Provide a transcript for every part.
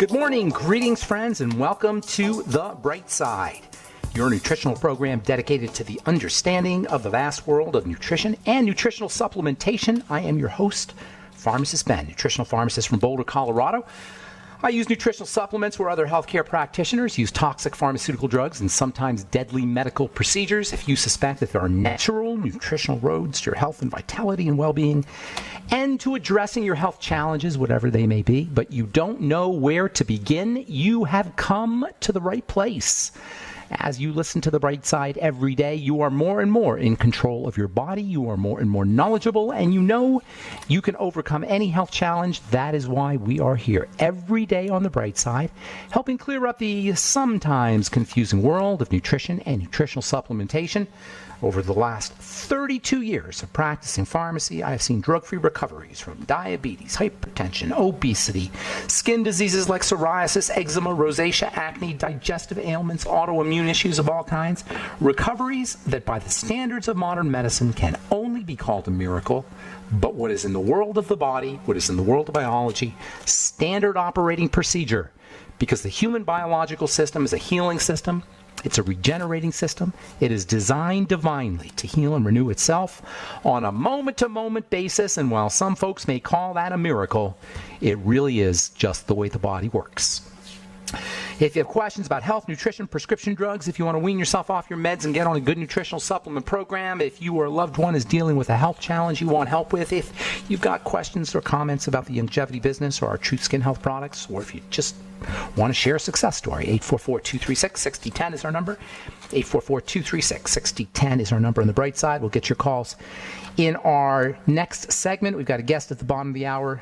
Good morning, greetings, friends, and welcome to The Bright Side, your nutritional program dedicated to the understanding of the vast world of nutrition and nutritional supplementation. I am your host, Pharmacist Ben, nutritional pharmacist from Boulder, Colorado. I use nutritional supplements where other healthcare practitioners use toxic pharmaceutical drugs and sometimes deadly medical procedures. If you suspect that there are natural nutritional roads to your health and vitality and well-being and to addressing your health challenges, whatever they may be, but you don't know where to begin, you have come to the right place. As you listen to The Bright Side every day, you are more and more in control of your body. You are more and more knowledgeable, and you know you can overcome any health challenge. That is why we are here every day on The Bright Side, helping clear up the sometimes confusing world of nutrition and nutritional supplementation. Over the last 32 years of practicing pharmacy, I have seen drug-free recoveries from diabetes, hypertension, obesity, skin diseases like psoriasis, eczema, rosacea, acne, digestive ailments, autoimmune issues of all kinds. Recoveries that by the standards of modern medicine can only be called a miracle, but what is in the world of the body, what is in the world of biology, standard operating procedure. Because the human biological system is a healing system. It's a regenerating system. It is designed divinely to heal and renew itself on a moment-to-moment basis, and while some folks may call that a miracle, it really is just the way the body works. If you have questions about health, nutrition, prescription drugs, if you want to wean yourself off your meds and get on a good nutritional supplement program, if you or a loved one is dealing with a health challenge you want help with, if you've got questions or comments about the longevity business or our Truth Skin Health products, or if you just want to share a success story, 844-236-6010 is our number. 844-236-6010 is our number on The Bright Side. We'll get your calls. In our next segment, we've got a guest at the bottom of the hour.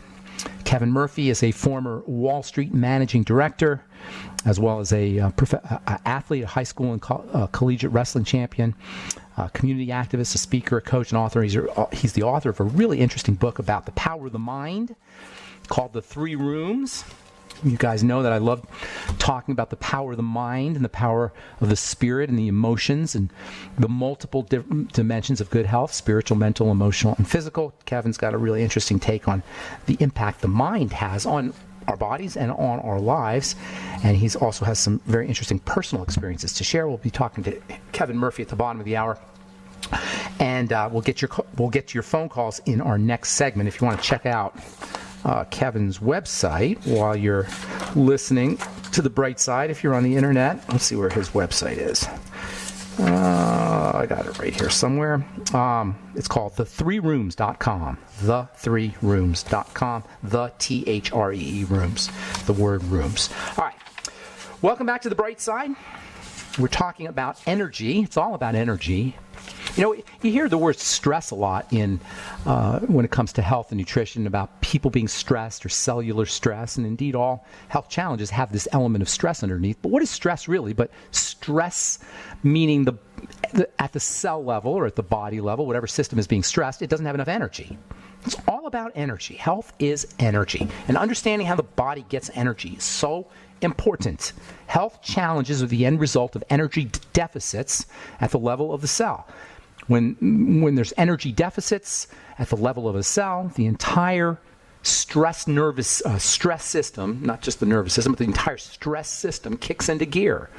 Kevin Murphy is a former Wall Street managing director, as well as a athlete, a high school and collegiate wrestling champion, community activist, a speaker, a coach, and author. He's the author of a really interesting book about the power of the mind called The Three Rooms. You guys know that I love talking about the power of the mind and the power of the spirit and the emotions and the multiple dimensions of good health, spiritual, mental, emotional, and physical. Kevin's got a really interesting take on the impact the mind has on our bodies and on our lives, and he also has some very interesting personal experiences to share. We'll be talking to Kevin Murphy at the bottom of the hour, and we'll get to your phone calls in our next segment. If you want to check out Kevin's website while you're listening to The Bright Side, if you're on the internet, let's see where his website is. I got it right here somewhere. It's called the3rooms.com. The3rooms.com. The THREE rooms. The word rooms. All right. Welcome back to The Bright Side. We're talking about energy. It's all about energy. You know, you hear the word stress a lot when it comes to health and nutrition, about people being stressed or cellular stress, and indeed all health challenges have this element of stress underneath. But what is stress really? But stress meaning at the cell level or at the body level, whatever system is being stressed, it doesn't have enough energy. It's all about energy. Health is energy. And understanding how the body gets energy is so important. Health challenges are the end result of energy deficits at the level of the cell. When there's energy deficits at the level of a cell, the entire stress system, not just the nervous system, but the entire stress system kicks into gear.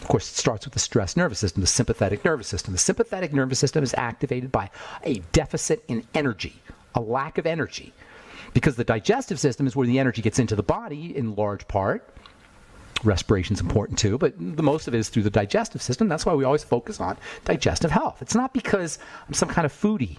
Of course, it starts with the stress nervous system, the sympathetic nervous system. The sympathetic nervous system is activated by a deficit in energy, a lack of energy, because the digestive system is where the energy gets into the body in large part. Respiration is important too, but the most of it is through the digestive system. That's why we always focus on digestive health. It's not because I'm some kind of foodie.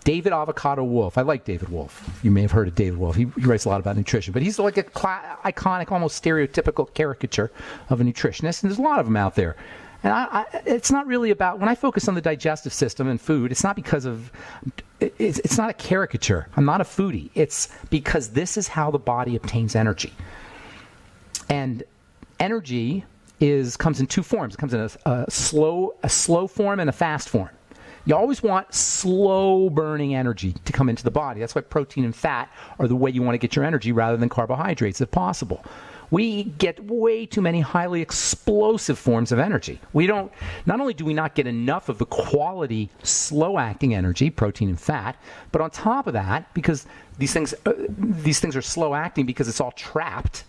David Avocado Wolfe. I like David Wolfe. You may have heard of David Wolfe. He writes a lot about nutrition, but he's like a iconic, almost stereotypical caricature of a nutritionist, and there's a lot of them out there. And it's not really about, when I focus on the digestive system and food, it's not because of, it's not a caricature. I'm not a foodie. It's because this is how the body obtains energy. And energy comes in two forms. It comes in a slow form and a fast form. You always want slow burning energy to come into the body. That's why protein and fat are the way you want to get your energy rather than carbohydrates if possible. We get way too many highly explosive forms of energy. Not only do we not get enough of the quality slow-acting energy, protein and fat, but on top of that, because these things are slow-acting because it's all trapped,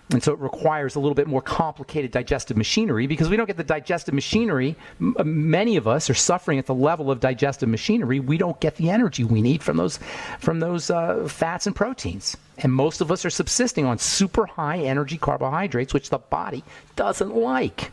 and so it requires a little bit more complicated digestive machinery. Because we don't get the digestive machinery, many of us are suffering at the level of digestive machinery. We don't get the energy we need from those fats and proteins. And most of us are subsisting on super high energy carbohydrates, which the body doesn't like.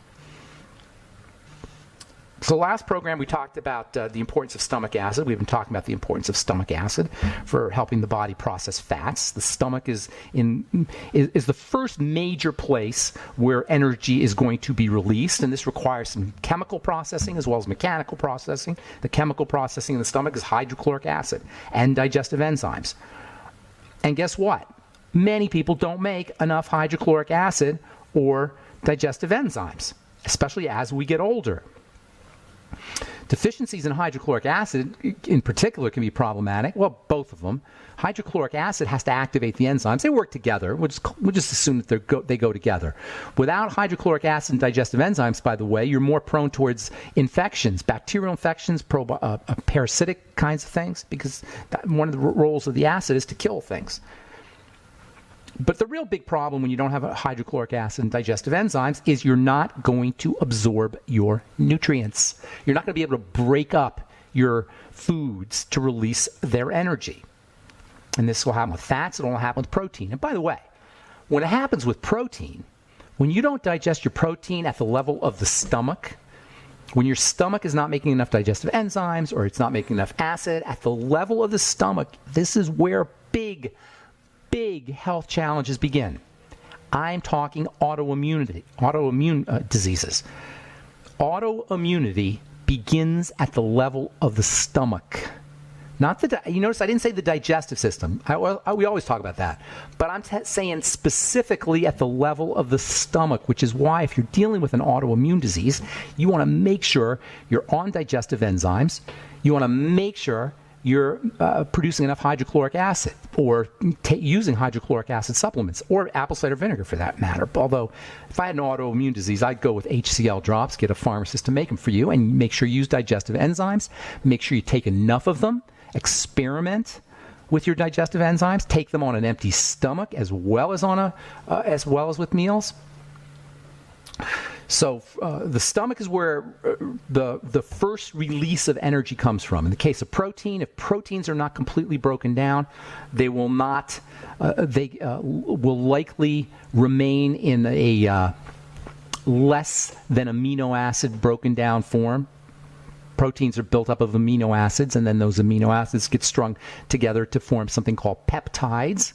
So last program we talked about the importance of stomach acid. We've been talking about the importance of stomach acid for helping the body process fats. The stomach is the first major place where energy is going to be released, and this requires some chemical processing as well as mechanical processing. The chemical processing in the stomach is hydrochloric acid and digestive enzymes. And guess what? Many people don't make enough hydrochloric acid or digestive enzymes, especially as we get older. Deficiencies in hydrochloric acid in particular can be problematic. Well, both of them. Hydrochloric acid has to activate the enzymes. They work together. We'll just assume that they go together. Without hydrochloric acid and digestive enzymes, by the way, you're more prone towards infections, bacterial infections, parasitic kinds of things, because one of the roles of the acid is to kill things. But the real big problem when you don't have hydrochloric acid and digestive enzymes is you're not going to absorb your nutrients. You're not going to be able to break up your foods to release their energy. And this will happen with fats, it will happen with protein. And by the way, when it happens with protein, when you don't digest your protein at the level of the stomach, when your stomach is not making enough digestive enzymes or it's not making enough acid, at the level of the stomach, this is where big health challenges begin. I'm talking autoimmune diseases. Autoimmunity begins at the level of the stomach. You notice I didn't say the digestive system. We always talk about that. But I'm saying specifically at the level of the stomach, which is why if you're dealing with an autoimmune disease, you want to make sure you're on digestive enzymes. You want to make sure you're producing enough hydrochloric acid or using hydrochloric acid supplements or apple cider vinegar for that matter. Although if I had an autoimmune disease, I'd go with HCl drops, get a pharmacist to make them for you, and make sure you use digestive enzymes. Make sure you take enough of them. Experiment with your digestive enzymes. Take them on an empty stomach as well as with meals. So the stomach is where the first release of energy comes from. In the case of protein, if proteins are not completely broken down, they will not. They will likely remain in a less than amino acid broken down form. Proteins are built up of amino acids, and then those amino acids get strung together to form something called peptides.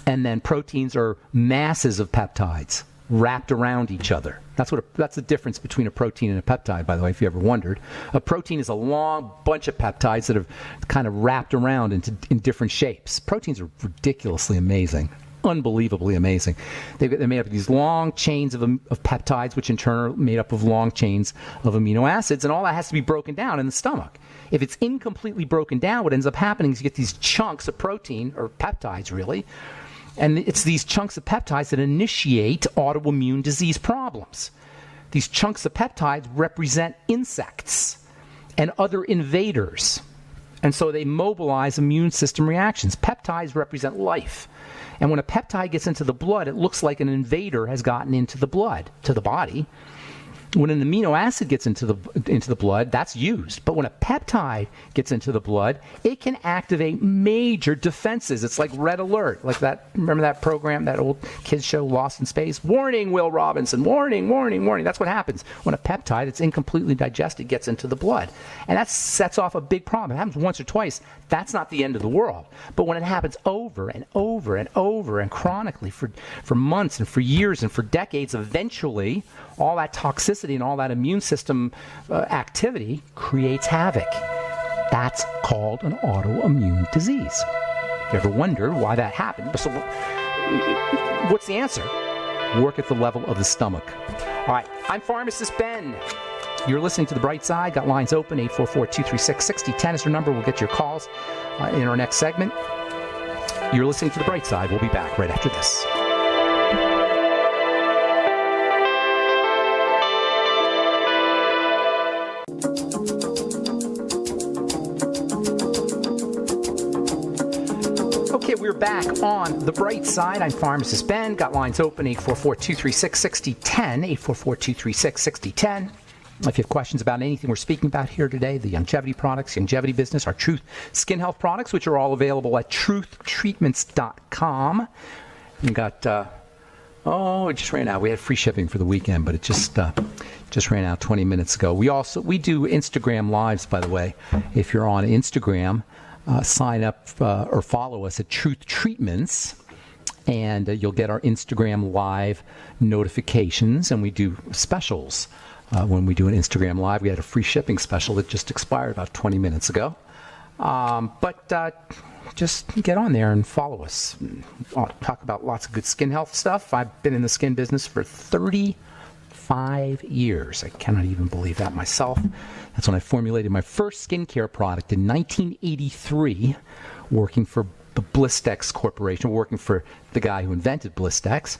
And then proteins are masses of peptides wrapped around each other. That's the difference between a protein and a peptide, by the way, if you ever wondered. A protein is a long bunch of peptides that have kind of wrapped around in different shapes. Proteins are ridiculously amazing. Unbelievably amazing. They're made up of these long chains of peptides, which in turn are made up of long chains of amino acids, and all that has to be broken down in the stomach. If it's incompletely broken down, what ends up happening is you get these chunks of protein, or peptides really, and it's these chunks of peptides that initiate autoimmune disease problems. These chunks of peptides represent insects and other invaders, and so they mobilize immune system reactions. Peptides represent life. And when a peptide gets into the blood, it looks like an invader has gotten into the blood, to the body. When an amino acid gets into the blood, that's used. But when a peptide gets into the blood, it can activate major defenses. It's like red alert, like that. Remember that program, that old kids show, Lost in Space? Warning, Will Robinson! Warning, warning, warning! That's what happens when a peptide that's incompletely digested gets into the blood, and that sets off a big problem. It happens once or twice. That's not the end of the world. But when it happens over and over and over and chronically for months and for years and for decades, eventually all that toxicity and all that immune system activity creates havoc. That's called an autoimmune disease. If you ever wonder why that happened, so what's the answer? Work at the level of the stomach. All right, I'm Pharmacist Ben. You're listening to The Bright Side. Got lines open, 844-236-6010 is our number. We'll get your calls in our next segment. You're listening to The Bright Side. We'll be back right after this. Okay, we're back on the bright side. I'm Pharmacist Ben. Got lines open, 844-236-6010, 844-236-6010. If you have questions about anything we're speaking about here today, the longevity products, longevity business, our Truth Skin Health products, which are all available at truthtreatments.com. We got, it just ran out. We had free shipping for the weekend, but it just ran out 20 minutes ago. We do Instagram Lives, by the way. If you're on Instagram, sign up or follow us at Truth Treatments, and you'll get our Instagram Live notifications, and we do specials. When we do an Instagram Live, we had a free shipping special that just expired about 20 minutes ago. Just get on there and follow us. I'll talk about lots of good skin health stuff. I've been in the skin business for 35 years. I cannot even believe that myself. That's when I formulated my first skincare product in 1983, working for the Blistex Corporation, working for the guy who invented Blistex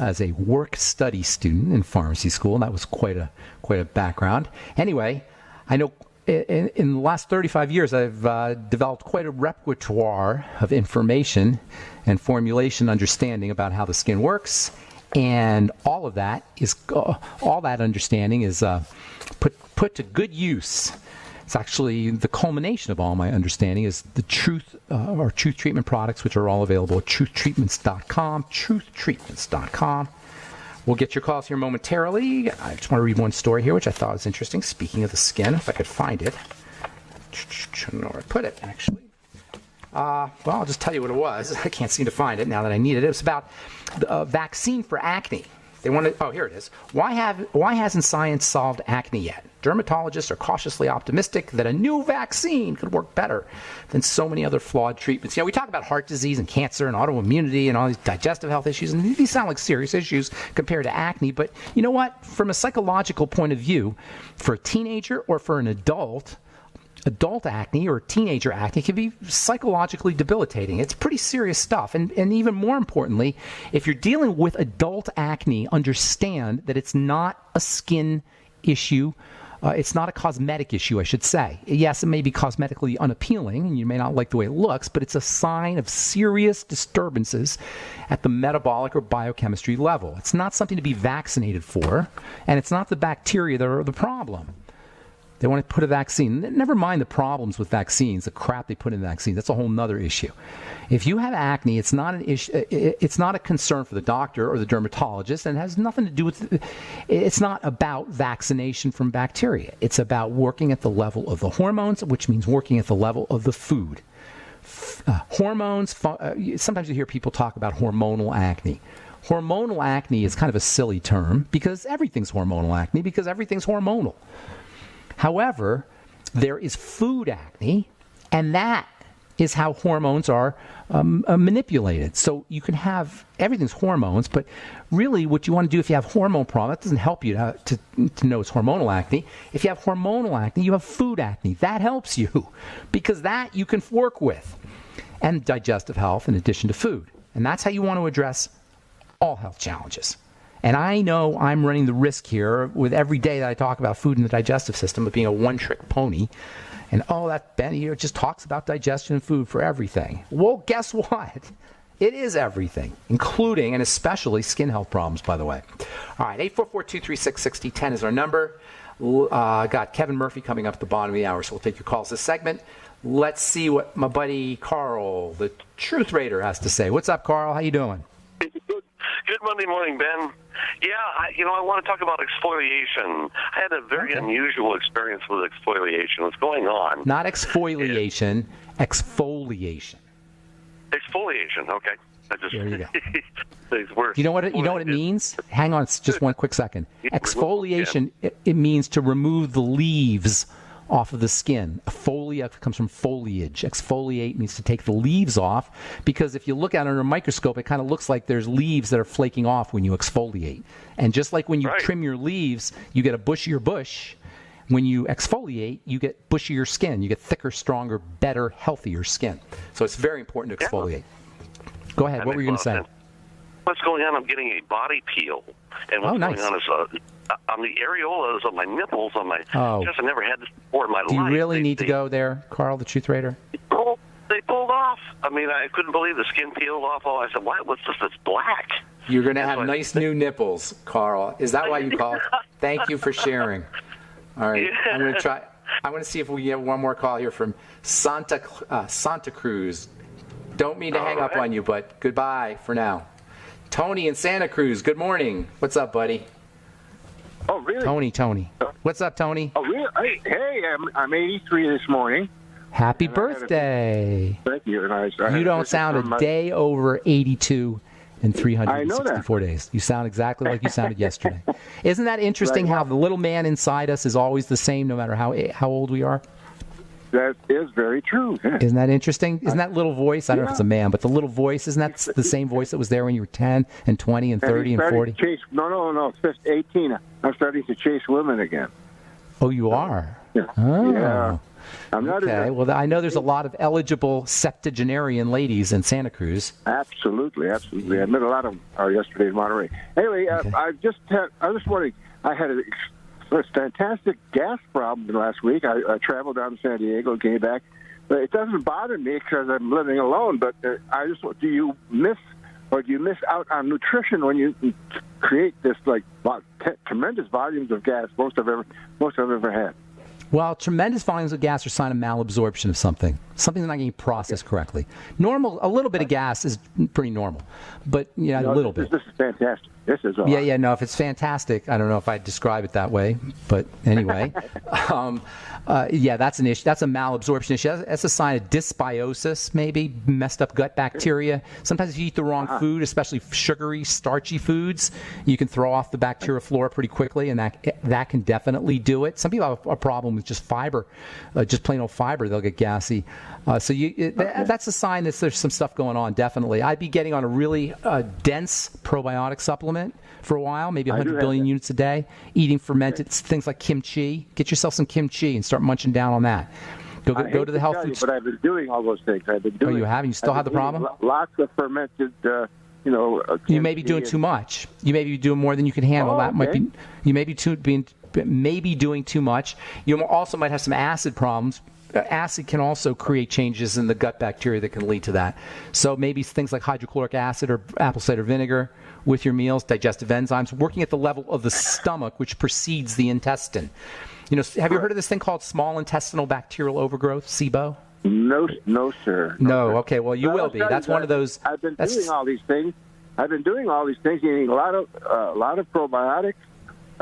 as a work-study student in pharmacy school. That was quite a background. Anyway, I know in the last 35 years, I've developed quite a repertoire of information and formulation understanding about how the skin works, and all that understanding is put to good use. It's actually the culmination of all my understanding is the our Truth Treatment products, which are all available at truthtreatments.com, truthtreatments.com. We'll get your calls here momentarily. I just want to read one story here, which I thought was interesting. Speaking of the skin, if I could find it. I don't know where I put it, actually. Well, I'll just tell you what it was. I can't seem to find it now that I need it. It was about a vaccine for acne. Here it is. Why hasn't science solved acne yet? Dermatologists are cautiously optimistic that a new vaccine could work better than so many other flawed treatments. We talk about heart disease and cancer and autoimmunity and all these digestive health issues, and these sound like serious issues compared to acne. But you know what? From a psychological point of view, for a teenager or for an adult acne or teenager acne can be psychologically debilitating. It's pretty serious stuff. And even more importantly, if you're dealing with adult acne, understand that it's not a skin issue. It's not a cosmetic issue, I should say. Yes, it may be cosmetically unappealing, and you may not like the way it looks, but it's a sign of serious disturbances at the metabolic or biochemistry level. It's not something to be vaccinated for, and it's not the bacteria that are the problem. They want to put a vaccine. Never mind the problems with vaccines, the crap they put in vaccines. That's a whole nother issue. If you have acne, it's not an issue. It's not a concern for the doctor or the dermatologist, and it has nothing to do with. It's not about vaccination from bacteria. It's about working at the level of the hormones, which means working at the level of the food. Hormones. Sometimes you hear people talk about hormonal acne. Hormonal acne is kind of a silly term because everything's hormonal acne because everything's hormonal. However, there is food acne, and that is how hormones are manipulated. So you can have everything's hormones, but really what you want to do if you have hormone problem, that doesn't help you to know it's hormonal acne. If you have hormonal acne, you have food acne. That helps you because that you can work with. And digestive health in addition to food. And that's how you want to address all health challenges. And I know I'm running the risk here with every day that I talk about food and the digestive system of being a one-trick pony. And that Ben here just talks about digestion and food for everything. Well, guess what? It is everything, including and especially skin health problems, by the way. All right, 844-236-6010 is our number. Got Kevin Murphy coming up at the bottom of the hour, so we'll take your calls this segment. Let's see what my buddy Carl, the Truth Raider, has to say. What's up, Carl? How you doing? Good Monday morning, Ben. Yeah, I want to talk about exfoliation. I had a very unusual experience with exfoliation. What's going on? Not exfoliation, exfoliation. Exfoliation, okay. There you go. These words. You know what it means? Hang on just one quick second. Exfoliation, it means to remove the leaves off of the skin. Folia comes from foliage. Exfoliate means to take the leaves off because if you look at it under a microscope, it kind of looks like there's leaves that are flaking off when you exfoliate. And just like when you trim your leaves, you get a bushier bush. When you exfoliate, you get bushier skin. You get thicker, stronger, better, healthier skin. So it's very important to exfoliate. Go ahead. What were you going to say? What's going on? I'm getting a body peel. And what's going on is on the areolas of my nipples, on my chest. I never had this before in my life. Do you really need to go there, Carl, the Truth Raider? They pulled off. I mean, I couldn't believe the skin peeled off. I said, what's this? It's black. You're going to have nice new nipples, Carl. Is that why you called? Thank you for sharing. All right. Yeah. I'm going to try. I want to see if we get one more call here from Santa Cruz. Don't mean to hang up on you, but goodbye for now. Tony in Santa Cruz, good morning. What's up, buddy? Oh, really? Tony. What's up, Tony? Oh, really? Hey, I'm 83 this morning. Happy birthday. Thank you. And you don't sound a day over 82 in 364 days. You sound exactly like you sounded yesterday. Isn't that interesting how the little man inside us is always the same no matter how old we are? That is very true. Yeah. Isn't that interesting? Isn't that little voice? I don't know if it's a man, but the little voice, isn't that the same voice that was there when you were 10 and 20 and 30 and 40? No. 18. I'm starting to chase women again. Oh, you are? Yeah. Oh. Yeah. I'm not okay. Well, I know there's a lot of eligible septuagenarian ladies in Santa Cruz. Absolutely. I met a lot of them yesterday in Monterey. Anyway, okay. I was wondering, I had a fantastic gas problem last week. I traveled down to San Diego and came back. But it doesn't bother me because I'm living alone. But do you miss out on nutrition when you create this tremendous volumes of gas most I've ever had? Well, tremendous volumes of gas are a sign of malabsorption of something that's not getting processed correctly. A little bit of gas is pretty normal, but a little bit. This is fantastic. This is awesome. Yeah. No, if it's fantastic, I don't know if I'd describe it that way, but anyway, that's an issue. That's a malabsorption issue. That's a sign of dysbiosis, maybe messed up gut bacteria. Sometimes if you eat the wrong food, especially sugary, starchy foods, you can throw off the bacterial flora pretty quickly, and that can definitely do it. Some people have a problem with just fiber, just plain old fiber. They'll get gassy. That's a sign that there's some stuff going on, definitely. I'd be getting on a really dense probiotic supplement for a while, maybe 100 billion units a day, eating fermented things like kimchi. Get yourself some kimchi and start munching down on that. Go to the health food. But I've been doing all those things. Oh, you have? You still have the problem? Lots of fermented, you may be doing too much. You may be doing more than you can handle. That might be. You may be doing too much. You also might have some acid problems. Acid can also create changes in the gut bacteria that can lead to that. So maybe things like hydrochloric acid or apple cider vinegar with your meals, digestive enzymes, working at the level of the stomach, which precedes the intestine. Have you heard of this thing called small intestinal bacterial overgrowth, SIBO? No, sir. No. Okay. Well, you will be. That's one of those. I've been doing all these things. Eating a lot of probiotics.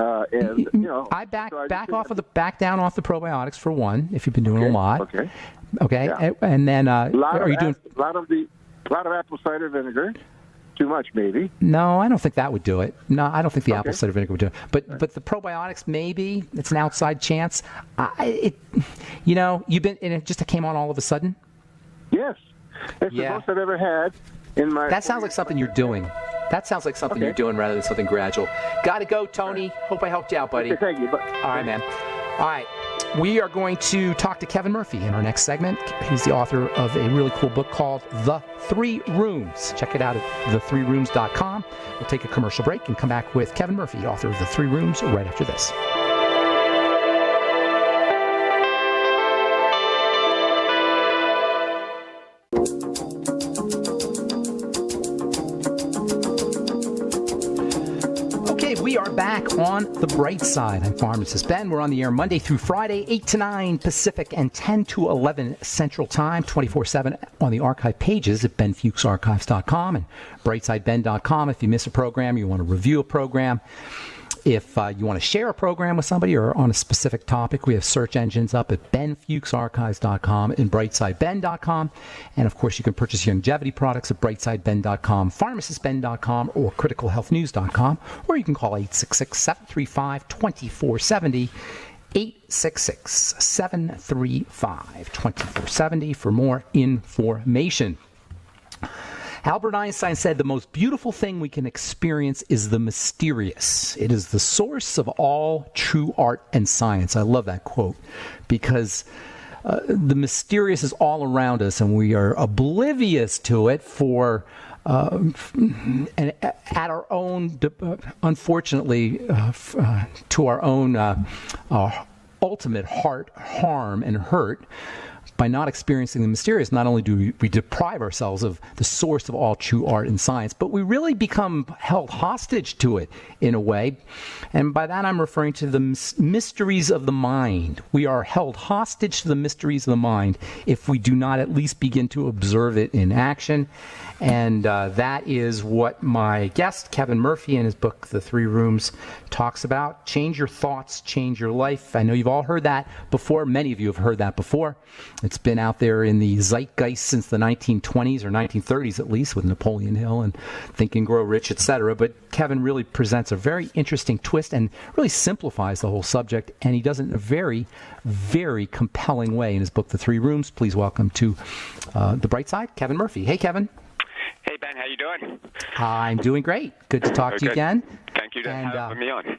I back down off the probiotics for one. If you've been doing a lot, okay, yeah. And then are you doing a lot of apple cider vinegar? Too much, maybe. No, I don't think that would do it. No, I don't think the apple cider vinegar would do it. But the probiotics, maybe it's an outside chance. You've been, and it just came on all of a sudden. Yes, it's the most I've ever had in my. That sounds like something you're doing. That sounds like something you're doing rather than something gradual. Got to go, Tony. Hope I helped you out, buddy. Okay, thank you. All right, man. All right. We are going to talk to Kevin Murphy in our next segment. He's the author of a really cool book called The 3 Rooms. Check it out at the3rooms.com. We'll take a commercial break and come back with Kevin Murphy, author of The 3 Rooms, right after this. We are back on the bright side. I'm Pharmacist Ben. We're on the air Monday through Friday, 8 to 9 Pacific and 10 to 11 Central Time, 24/7 on the archive pages at benfuchsarchives.com and brightsideben.com. If you miss a program, you want to review a program. If you want to share a program with somebody or on a specific topic, we have search engines up at benfuchsarchives.com and brightsideben.com. And, of course, you can purchase longevity products at brightsideben.com, pharmacistben.com, or criticalhealthnews.com. Or you can call 866-735-2470, 866-735-2470 for more information. Albert Einstein said the most beautiful thing we can experience is the mysterious. It is the source of all true art and science. I love that quote because the mysterious is all around us and we are oblivious to it and at our own, unfortunately, to our own ultimate harm and hurt. by not experiencing the mysterious, not only do we deprive ourselves of the source of all true art and science, but we really become held hostage to it in a way. And by that I'm referring to the mysteries of the mind. We are held hostage to the mysteries of the mind if we do not at least begin to observe it in action. And that is what my guest, Kevin Murphy, in his book, The Three Rooms, talks about. Change your thoughts, change your life. I know you've all heard that before. Many of you have heard that before. It's been out there in the zeitgeist since the 1920s or 1930s at least, with Napoleon Hill and Think and Grow Rich, etc. But Kevin really presents a very interesting twist and really simplifies the whole subject, and he does it in a very, very compelling way in his book, The Three Rooms. Please welcome to The Bright Side, Kevin Murphy. Hey, Kevin. Hey, Ben, how you doing? I'm doing great. Good to talk to you again. Thank you for having me on.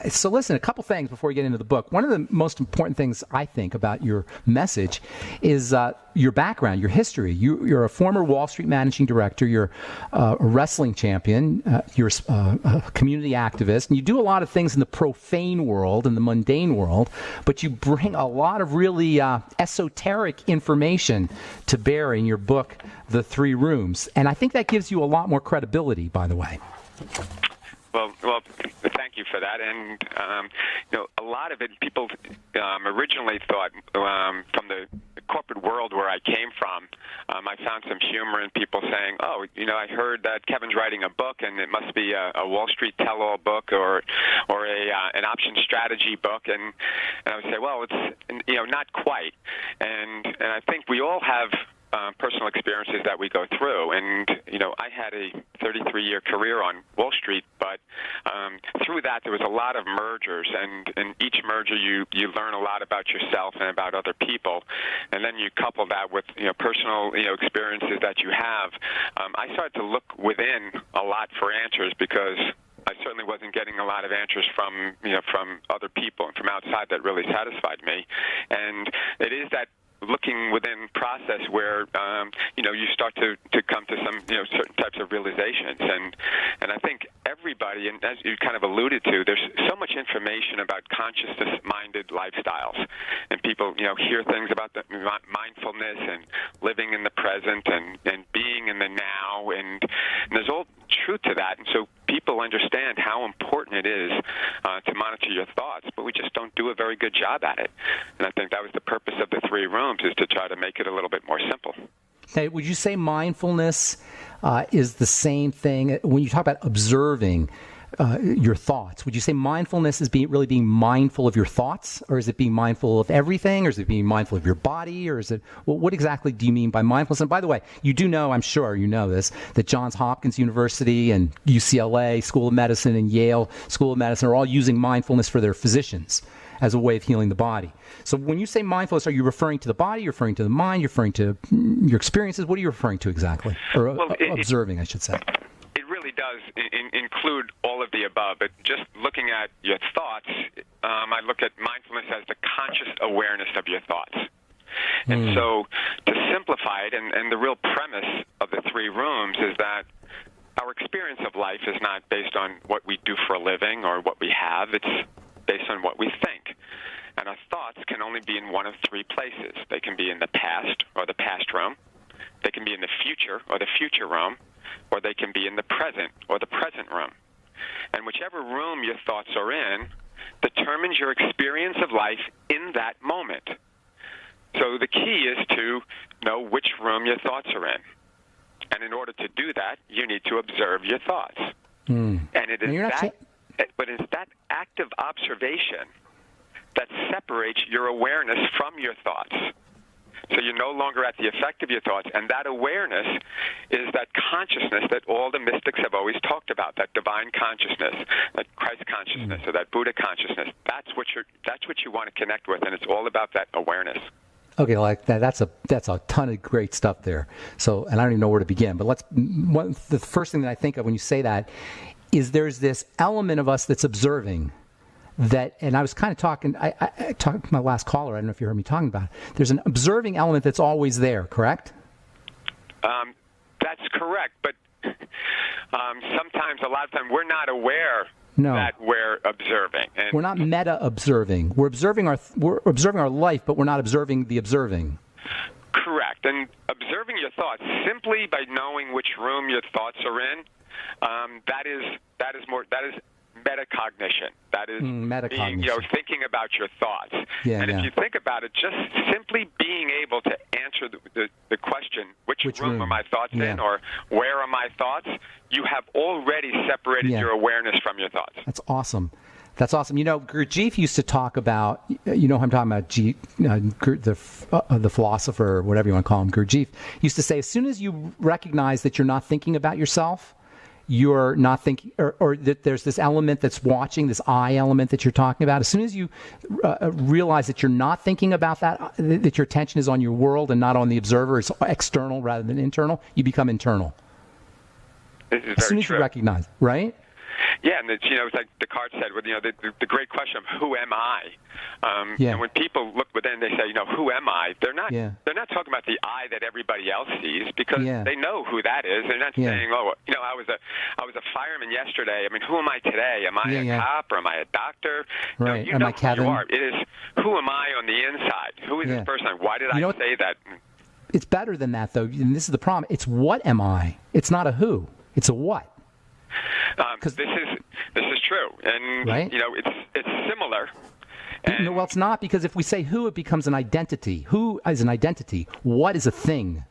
So listen, a couple things before we get into the book. One of the most important things I think about your message is your background, your history. You're a former Wall Street managing director. You're a wrestling champion. You're a community activist. And you do a lot of things in the profane world and the mundane world, but you bring a lot of really esoteric information to bear in your book, The Three Rooms. And I think that gives you a lot more credibility, by the way. Well, thank you for that. And a lot of it, people originally thought from the corporate world where I came from, I found some humor in people saying, "Oh, I heard that Kevin's writing a book, and it must be a Wall Street tell-all book or an option strategy book." And I would say, "Well, it's not quite." And I think we all have personal experiences that we go through. And, I had a 33-year career on Wall Street, but through that there was a lot of mergers. And in each merger you learn a lot about yourself and about other people. And then you couple that with, personal, experiences that you have. I started to look within a lot for answers because I certainly wasn't getting a lot of answers from other people and from outside that really satisfied me. And it is that looking within process where you start to come to some certain types of realizations, and I think everybody, and as you kind of alluded to, there's so much information about consciousness-minded lifestyles, and people hear things about the mindfulness and living in the present and being in the now, and there's all truth to that, and so people understand how important it is to monitor your thoughts, but we just don't do a very good job at it. And I think that was the purpose of the Three Rooms, is to try to make it a little bit more simple. Hey, would you say mindfulness is the same thing when you talk about observing your thoughts? Would you say mindfulness is really being mindful of your thoughts, or is it being mindful of everything, or is it being mindful of your body, or is it what exactly do you mean by mindfulness? And by the way, you do know, I'm sure you know this, that Johns Hopkins University and UCLA School of Medicine and Yale School of Medicine are all using mindfulness for their physicians as a way of healing the body. So when you say mindfulness, are you referring to the body, you're referring to the mind, you're referring to your experiences? What are you referring to exactly? Or observing, I should say. It really does include all of the above, but just looking at your thoughts, I look at mindfulness as the conscious awareness of your thoughts. And so to simplify it, and the real premise of the Three Rooms is that our experience of life is not based on what we do for a living or what we have. It's based on what we think. And our thoughts can only be in one of three places. They can be in the past, or the past room. They can be in the future, or the future room. Or they can be in the present, or the present room. And whichever room your thoughts are in determines your experience of life in that moment. So the key is to know which room your thoughts are in. And in order to do that, you need to observe your thoughts. And it is but it's that active observation that separates your awareness from your thoughts. So you're no longer at the effect of your thoughts, and that awareness is that consciousness that all the mystics have always talked about, that divine consciousness, that Christ consciousness, or that Buddha consciousness. That's what you want to connect with, and it's all about that awareness. Okay, like that's a ton of great stuff there. So, and I don't even know where to begin, but the first thing that I think of when you say that is there's this element of us that's observing that, and I was kind of talking, I talked to my last caller, I don't know if you heard me talking about it. There's an observing element that's always there, correct? That's correct, but sometimes, a lot of times, we're not aware No. that we're observing. And we're not meta-observing. We're observing our life, but we're not observing the observing. Correct. And observing your thoughts simply by knowing which room your thoughts are in, that is metacognition. That is metacognition. being, thinking about your thoughts. Yeah, and yeah. if you think about it, just simply being able to answer the question, which room are my thoughts in, or where are my thoughts, you have already separated your awareness from your thoughts. That's awesome. That's awesome. Gurdjieff used to talk about, who I'm talking about, the philosopher, or whatever you want to call him, Gurdjieff, used to say, as soon as you recognize that you're not thinking about yourself, you're not thinking, or that there's this element that's watching, this I element that you're talking about, as soon as you realize that you're not thinking about that your attention is on your world and not on the observer, it's external rather than internal, you become internal. This is very as soon as true. You recognize, right? Yeah, and it's like Descartes said, the great question of who am I? And when people look within, they say, who am I? They're not talking about the I that everybody else sees, because they know who that is. They're not saying, I was a fireman yesterday. I mean, who am I today? Am I a cop or am I a doctor? Right. You know I Kevin? who you are. It is, who am I on the inside? Who is this person? Why did I say that? It's better than that, though, and this is the problem. It's what am I? It's not a who. It's a what. This is true, and it's similar. And well, it's not, because if we say who, it becomes an identity. Who is an identity? What is a thing?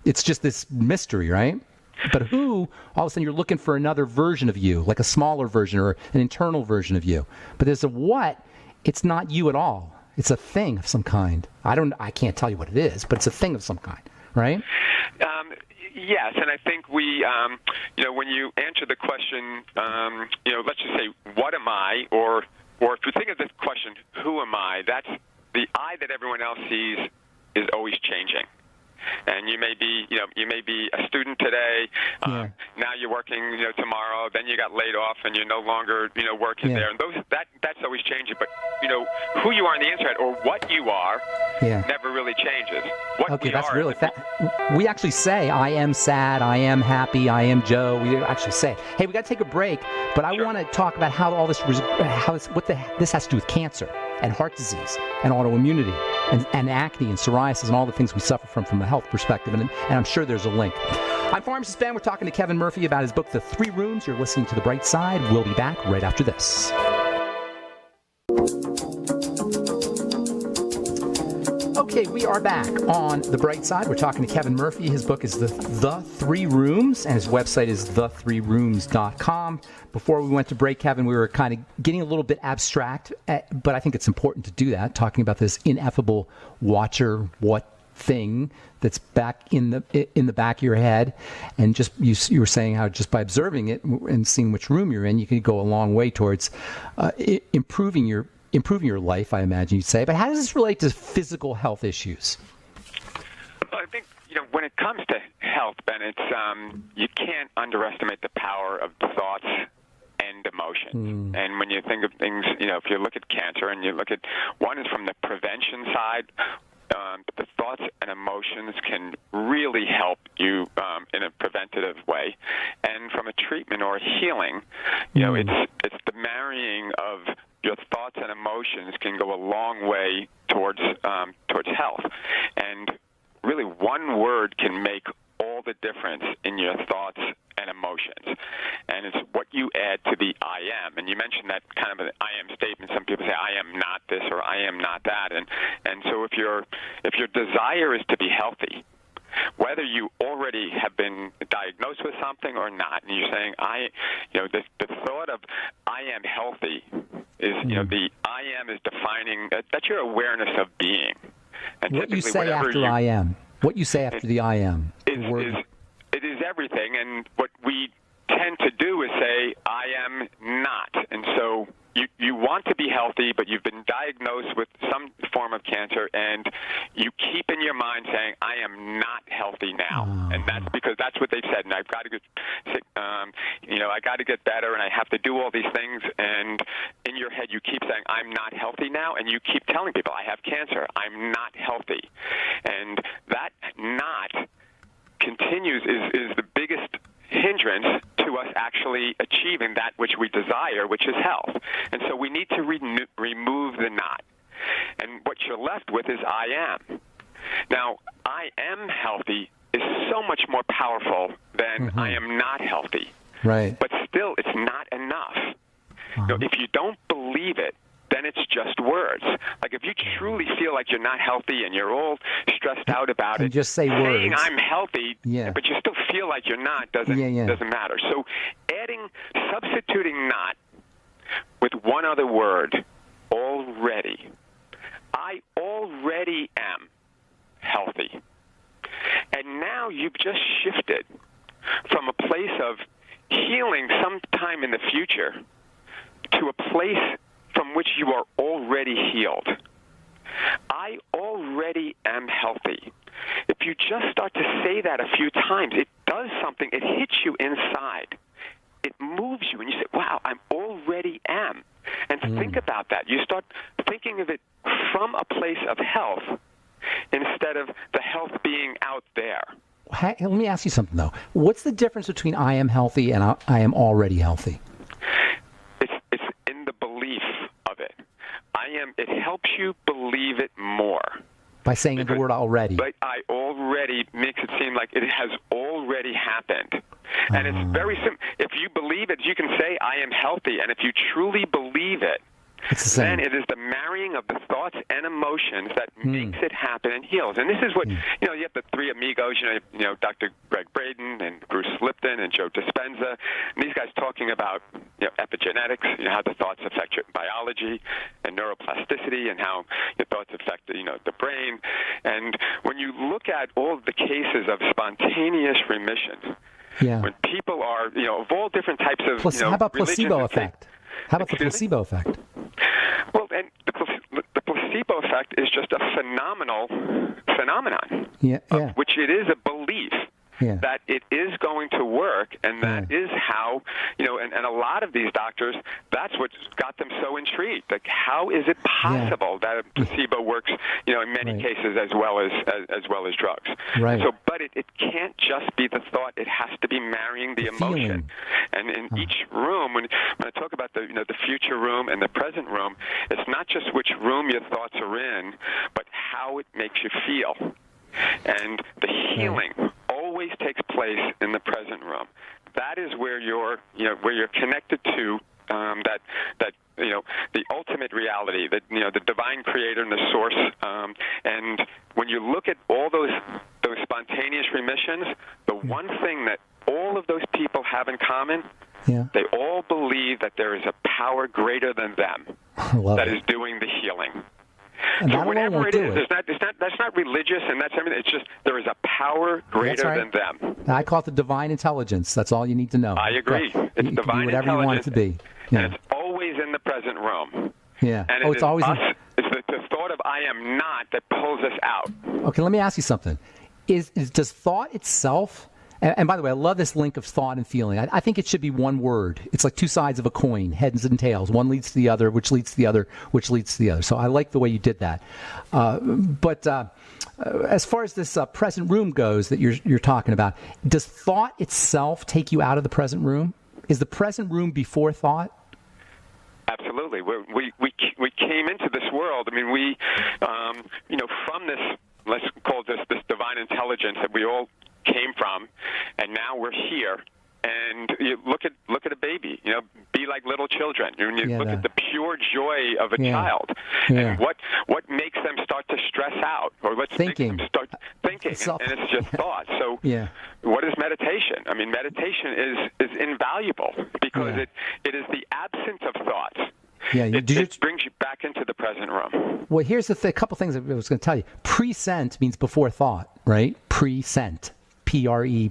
It's just this mystery, right? But who, all of a sudden, you're looking for another version of you, like a smaller version or an internal version of you. But there's a what. It's not you at all. It's a thing of some kind. I can't tell you what it is, but it's a thing of some kind, right? Yes, and I think we, when you answer the question, let's just say, what am I, or if you think of this question, who am I, that's the I that everyone else sees is always changing. And you may be a student today. Now you're working, tomorrow. Then you got laid off, and you're no longer, working there. And that's always changing. But who you are on the inside, or what you are, never really changes. We actually say, I am sad, I am happy, I am Joe. We actually say, hey, we got to take a break. But I want to talk about how all this, this has to do with cancer and heart disease and autoimmunity and acne and psoriasis and all the things we suffer from a health perspective. And I'm sure there's a link. I'm Pharmacist Ben. We're talking to Kevin Murphy about his book, The 3 Rooms. You're listening to The Bright Side. We'll be back right after this. Okay, we are back on The Bright Side. We're talking to Kevin Murphy. His book is The 3 Rooms, and his website is the3rooms.com. Before we went to break, Kevin, we were kind of getting a little bit abstract, but I think it's important to do that, talking about this ineffable watcher what thing that's back in the back of your head. And just you were saying how just by observing it and seeing which room you're in, you can go a long way towards improving your life, I imagine you'd say. But how does this relate to physical health issues? Well, I think, when it comes to health, Ben, it's you can't underestimate the power of thoughts and emotions. And when you think of things, if you look at cancer and you look at, one is from the prevention side, the thoughts and emotions can really help you in a preventative way. And from a treatment or a healing, it's the marrying of your thoughts and emotions can go a long way towards health. And really, one word can make all the difference in your thoughts and emotions. And it's what you add to the I am. And you mentioned that kind of an I am statement. Some people say, I am not this or I am not that. And so if your desire is to be healthy, whether you already have been diagnosed with something or not, and you're saying, the thought of I am healthy is, the I am is defining, that's your awareness of being. And what you say after I am. What you say after the I am. It is everything, and what we tend to do is say, I am not. And so you want to be healthy, but you've been diagnosed with some form of cancer, and you keep in your mind saying, I am not healthy now. And that's because that's what they've said, and I've got to get sick, I got to get better, and I have to do all these things, and in your head you keep saying, I'm not healthy now, and you keep telling people, I have cancer, I'm not healthy. And that not continues is the biggest hindrance to us actually actually achieving that which we desire, which is health. And so we need to remove the not. And what you're left with is I am. Now, I am healthy is so much more powerful than I am not healthy. Right. But still, it's not enough. You know, if you don't believe it, then it's just words. Like if you truly feel like you're not healthy and you're all stressed out about it, just say saying words. I'm healthy, but you still feel like you're not doesn't matter. So substituting not with one other word, already. I already am healthy. And now you've just shifted from a place of healing sometime in the future to a place from which you are already healed. I already am healthy. If you just start to say that a few times, it does something. It hits you inside. It moves you, and you say, wow, I already am. And think about that. You start thinking of it from a place of health instead of the health being out there. Let me ask you something, though. What's the difference between I am healthy and I am already healthy? It's in the belief of it. It helps you believe it more. By saying the word already. But I already makes it seem like it has already happened. And it's very simple. If you believe it, you can say, I am healthy. And if you truly believe it, then it is the marrying of the thoughts and emotions that makes it happen and heals. And this is what, you have the three amigos, Dr. Greg Braden and Bruce Lipton and Joe Dispenza, and these guys talking about, epigenetics, how the thoughts affect your biology and neuroplasticity and how your thoughts affect, the brain. And when you look at all of the cases of spontaneous remission, when people are, of all different types of, how about placebo effect? How about the placebo effect? Well, and the placebo effect is just a phenomenal phenomenon, which it is a belief that it is going to work, and that is how, and a lot of these doctors, that's what got them so intrigued. Like, how is it possible that a placebo works, in many cases as well as drugs? Right. So, but it can't just be the thought; it has to be marrying the emotion. Feeling. And in each room, when I talk about the future room and the present room, it's not just which room your thoughts are in, but how it makes you feel. And the healing always takes place in the present room. That is where you're connected to the ultimate reality, the divine creator and the source. And when you look at all those spontaneous remissions, the one thing that all of those people have in common, they all believe that there is a power greater than them that is doing the healing. And so whatever it is, that's not religious, and that's everything. It's just there is a power greater than them. I call it the divine intelligence. That's all you need to know. I agree. It's you divine can do whatever intelligence, you want it to be. And it's always in the present room. Yeah. And it's always us. It's the thought of I am not that pulls us out. Okay, let me ask you something. Does thought itself? And by the way, I love this link of thought and feeling. I think it should be one word. It's like two sides of a coin, heads and tails. One leads to the other, which leads to the other, which leads to the other. So I like the way you did that. But as far as this present room goes that you're talking about, does thought itself take you out of the present room? Is the present room before thought? Absolutely. We came into this world. I mean, we, from this, let's call this divine intelligence that we all came from, and now we're here. And you look at a baby, be like little children. You look at the pure joy of a child, and what makes them start to stress out, or makes them start thinking, and it's just thought. So, what is meditation? I mean, meditation is invaluable because it is the absence of thoughts. It brings you back into the present room. Well, here's the couple things I was going to tell you. Present means before thought, right? Present.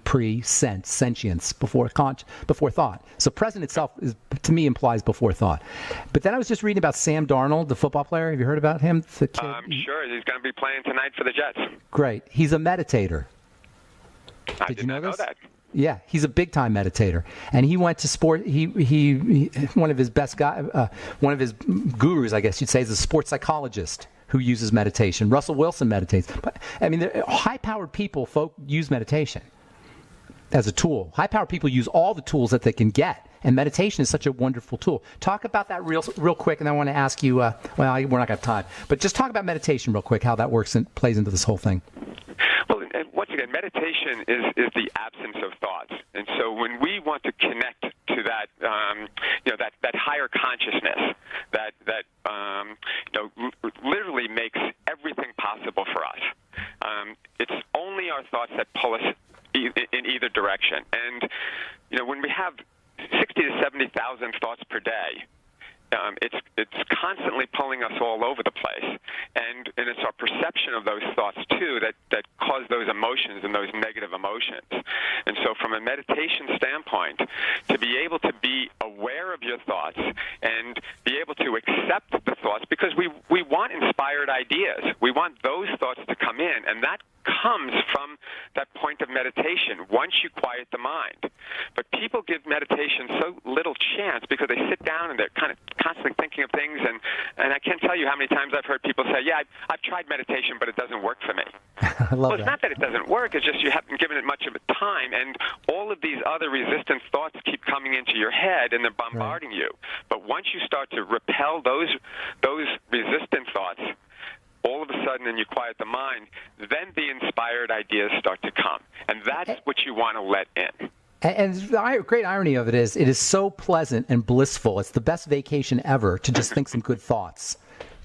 Pre-sent, sentience, before thought. So present itself to me implies before thought. But then I was just reading about Sam Darnold, the football player. Have you heard about him? The kid? Sure. He's going to be playing tonight for the Jets. Great. He's a meditator. Did you know that? Yeah, he's a big time meditator, and he went to sport. He one of his best one of his gurus, I guess you'd say, is a sports psychologist who uses meditation. Russell Wilson meditates. But I mean, high-powered people use meditation. as a tool. High-powered people use all the tools that they can get, and meditation is such a wonderful tool. Talk about that real quick, and I want to ask you, we're not going to have time, but just talk about meditation real quick, how that works and plays into this whole thing. Well, and once again, meditation is the absence of thoughts. And so when we want to connect to that, that higher consciousness that literally makes everything possible for us, it's only our thoughts that pull us in either direction. And, when we have 60 to 70,000 thoughts per day, it's constantly pulling us all over the place, and it's our perception of those thoughts too that cause those emotions and those negative emotions. And so, from a meditation standpoint, to be able to be aware of your thoughts and be able to accept the thoughts, because we want inspired ideas, we want those thoughts to come in, and that comes from that point of meditation once you quiet the mind. But people give meditation so little chance because they sit down and they're kind of constantly thinking of things, and I can't tell you how many times I've heard people say, yeah, I've tried meditation, but it doesn't work for me. Well, it's not that it doesn't work, it's just you haven't given it much of a time, and all of these other resistant thoughts keep coming into your head, and they're bombarding you. But once you start to repel those resistant thoughts, all of a sudden, and you quiet the mind, then the inspired ideas start to come. And that's what you want to let in. And the great irony of it is so pleasant and blissful. It's the best vacation ever to just think some good thoughts,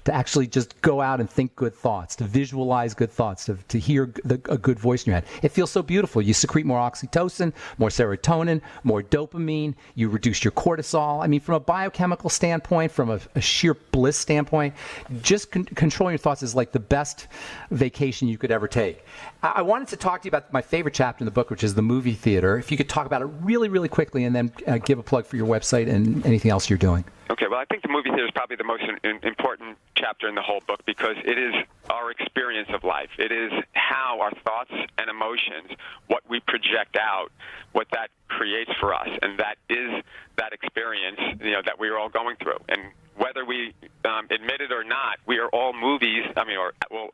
to actually just go out and think good thoughts, to visualize good thoughts, to hear a good voice in your head. It feels so beautiful. You secrete more oxytocin, more serotonin, more dopamine. You reduce your cortisol. I mean, from a biochemical standpoint, from a sheer bliss standpoint, just controlling your thoughts is like the best vacation you could ever take. I wanted to talk to you about my favorite chapter in the book, which is the movie theater. If you could talk about it really, really quickly, and then give a plug for your website and anything else you're doing. Okay, well, I think the movie theater is probably the most important chapter in the whole book, because it is our experience of life. It is how our thoughts and emotions, what we project out, what that creates for us, and that is that experience, that we are all going through. And whether we admit it or not, we are all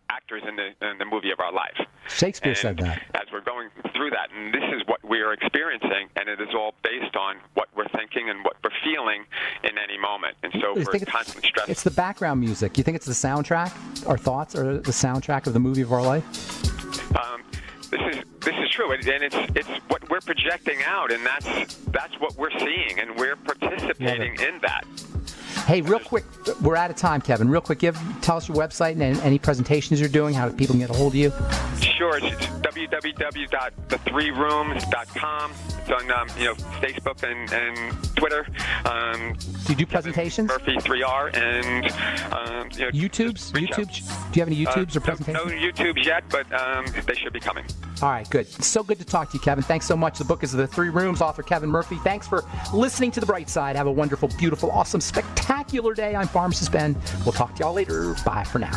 actors in the movie of our life. Shakespeare said that. As we're going through that, and this is what we are experiencing, and it is all based on what we're thinking and what we're feeling in any moment. And so we're constantly stressed. It's the background music. You think it's the soundtrack? Our thoughts are the soundtrack of the movie of our life? This is true, and it's what we're projecting out, and that's what we're seeing, and we're participating in that. Hey, real quick, we're out of time, Kevin. Real quick, tell us your website and any presentations you're doing, how people can get a hold of you. Sure, it's www.the3rooms.com. It's on Facebook and Twitter. Do you do presentations? Murphy 3R and YouTubes. Do you have any YouTubes or presentations? No YouTubes yet, but they should be coming. All right, good. So good to talk to you, Kevin. Thanks so much. The book is The 3 Rooms, author Kevin Murphy. Thanks for listening to The Bright Side. Have a wonderful, beautiful, awesome, spectacular day. I'm Pharmacist Ben. We'll talk to y'all later. Bye for now.